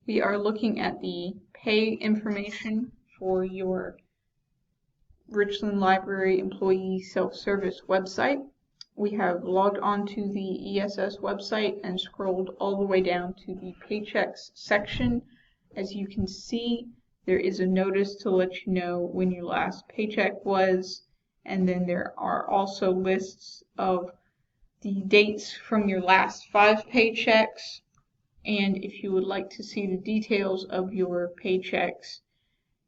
We are looking at the pay information for your Richland Library Employee Self-Service website. We have logged onto the ESS website and scrolled all the way down to the paychecks section. As you can see, there is a notice to let you know when your last paycheck was, and then there are also lists of the dates from your last 5 paychecks. And if you would like to see the details of your paychecks,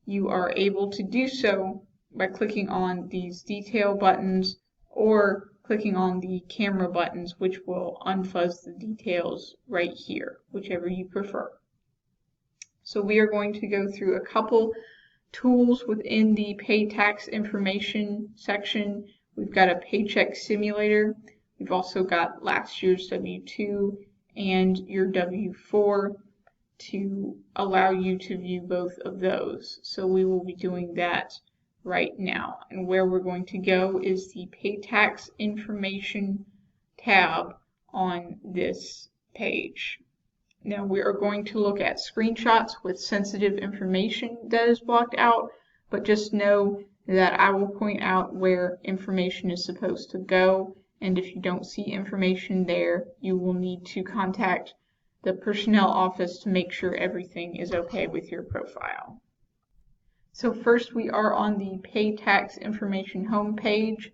you are able to do so by clicking on these detail buttons or clicking on the camera buttons, which will unfuzz the details right here, whichever you prefer. So we are going to go through a couple tools within the pay tax information section. We've got a paycheck simulator. We've also got last year's W-2 and your W-4 to allow you to view both of those. So we will be doing that right now. And where we're going to go is the Pay Tax Information tab on this page. Now we are going to look at screenshots with sensitive information that is blocked out, but just know that I will point out where information is supposed to go, and if you don't see information there, you will need to contact the personnel office to make sure everything is okay with your profile. So first we are on the Pay Tax Information homepage.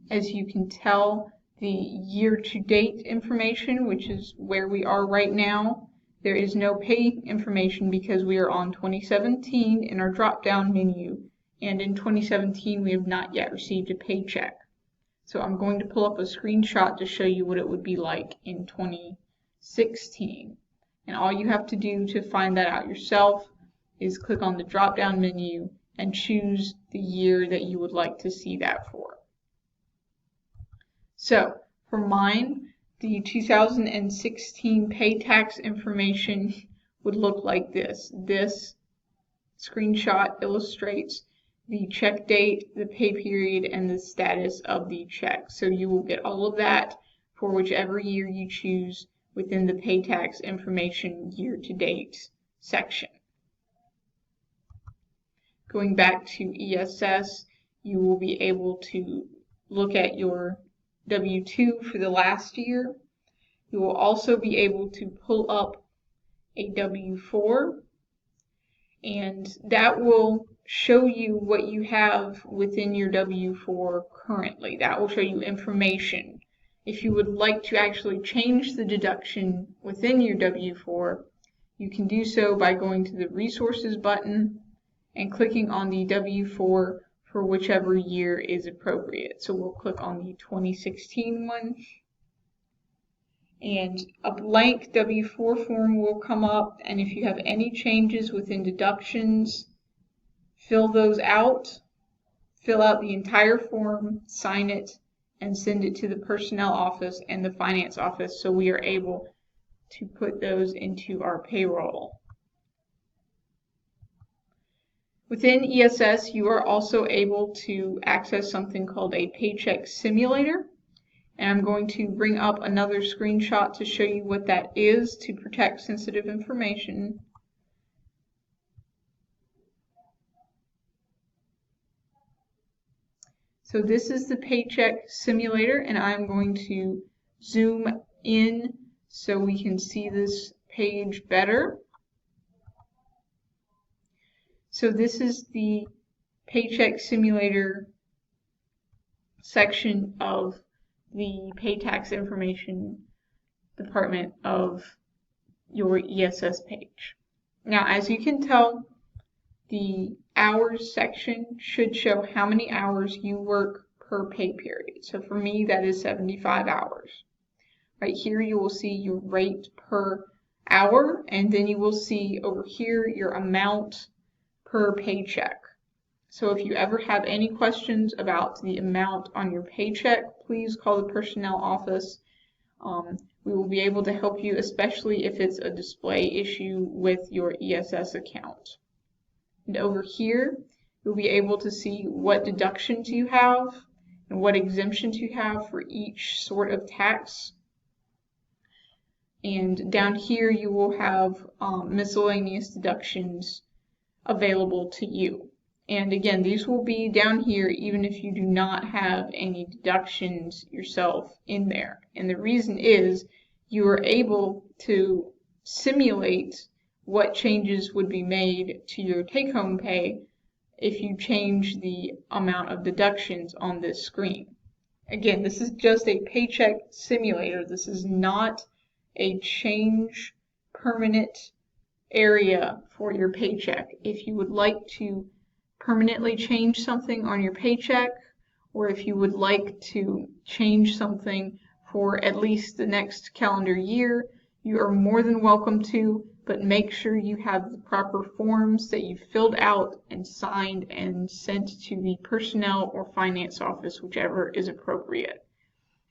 As you can tell, the year-to-date information, which is where we are right now, there is no pay information because we are on 2017 in our drop-down menu, and in 2017 we have not yet received a paycheck. So I'm going to pull up a screenshot to show you what it would be like in 2016. And all you have to do to find that out yourself is click on the drop-down menu and choose the year that you would like to see that for. So for mine, the 2016 pay tax information would look like this. This screenshot illustrates the check date, the pay period, and the status of the check. So you will get all of that for whichever year you choose within the pay tax information year-to-date section. Going back to ESS, you will be able to look at your W-2 for the last year. You will also be able to pull up a W-4, and that will show you what you have within your W-4 currently. That will show you information. If you would like to actually change the deduction within your W-4, you can do so by going to the Resources button and clicking on the W-4 for whichever year is appropriate. So we'll click on the 2016 one, and a blank W-4 form will come up, and if you have any changes within deductions, fill those out, fill out the entire form, sign it, and send it to the personnel office and the finance office so we are able to put those into our payroll. Within ESS, you are also able to access something called a paycheck simulator. And I'm going to bring up another screenshot to show you what that is to protect sensitive information. So this is the paycheck simulator, and I'm going to zoom in so we can see this page better. So this is the paycheck simulator section of the pay tax information department of your ESS page. Now, as you can tell, the hours section should show how many hours you work per pay period. So for me, that is 75 hours. Right here, you will see your rate per hour, and then you will see over here your amount per paycheck. So if you ever have any questions about the amount on your paycheck, please call the personnel office. We will be able to help you, especially if it's a display issue with your ESS account. And over here, you'll be able to see what deductions you have and what exemptions you have for each sort of tax. And down here you will have miscellaneous deductions available to you. And again, these will be down here even if you do not have any deductions yourself in there. And the reason is you are able to simulate what changes would be made to your take-home pay if you change the amount of deductions on this screen. Again, this is just a paycheck simulator. This is not a change permanent area for your paycheck. If you would like to permanently change something on your paycheck, or if you would like to change something for at least the next calendar year, you are more than welcome to, but make sure you have the proper forms that you filled out and signed and sent to the personnel or finance office, whichever is appropriate.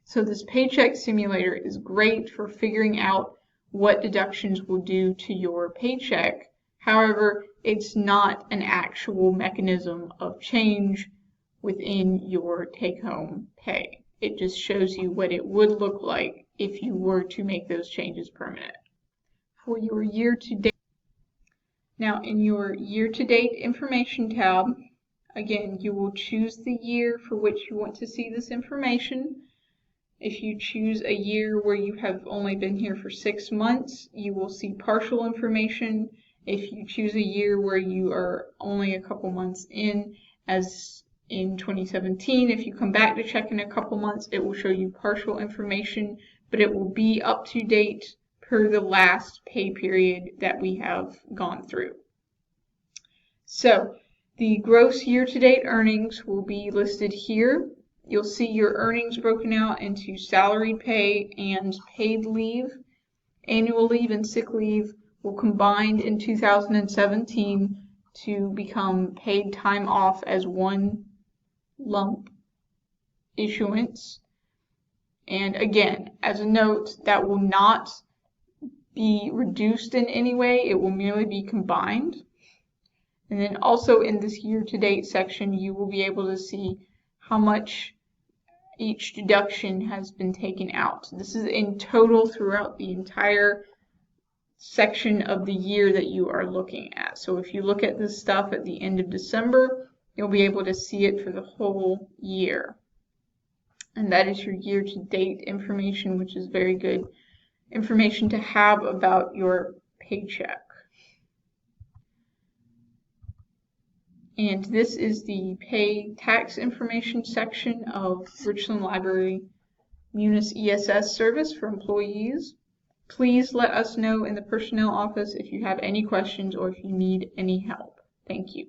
So this paycheck simulator is great for figuring out what deductions will do to your paycheck. However, it's not an actual mechanism of change within your take-home pay. It just shows you what it would look like if you were to make those changes permanent. For your year-to-date, now in your year-to-date information tab, again, you will choose the year for which you want to see this information. If you choose a year where you have only been here for 6 months, you will see partial information. If you choose a year where you are only a couple months in, as in 2017, if you come back to check in a couple months, it will show you partial information, but it will be up to date per the last pay period that we have gone through. So the gross year-to-date earnings will be listed here. You'll see your earnings broken out into salary pay and paid leave. Annual leave and sick leave will combine in 2017 to become paid time off as one lump issuance. And again, as a note, that will not be reduced in any way. It will merely be combined. And then also in this year-to-date section, you will be able to see how much each deduction has been taken out. This is in total throughout the entire section of the year that you are looking at. So if you look at this stuff at the end of December, you'll be able to see it for the whole year. And that is your year-to-date information, which is very good information to have about your paycheck. And this is the pay tax information section of Richland Library Munis ESS service for employees. Please let us know in the personnel office if you have any questions or if you need any help. Thank you.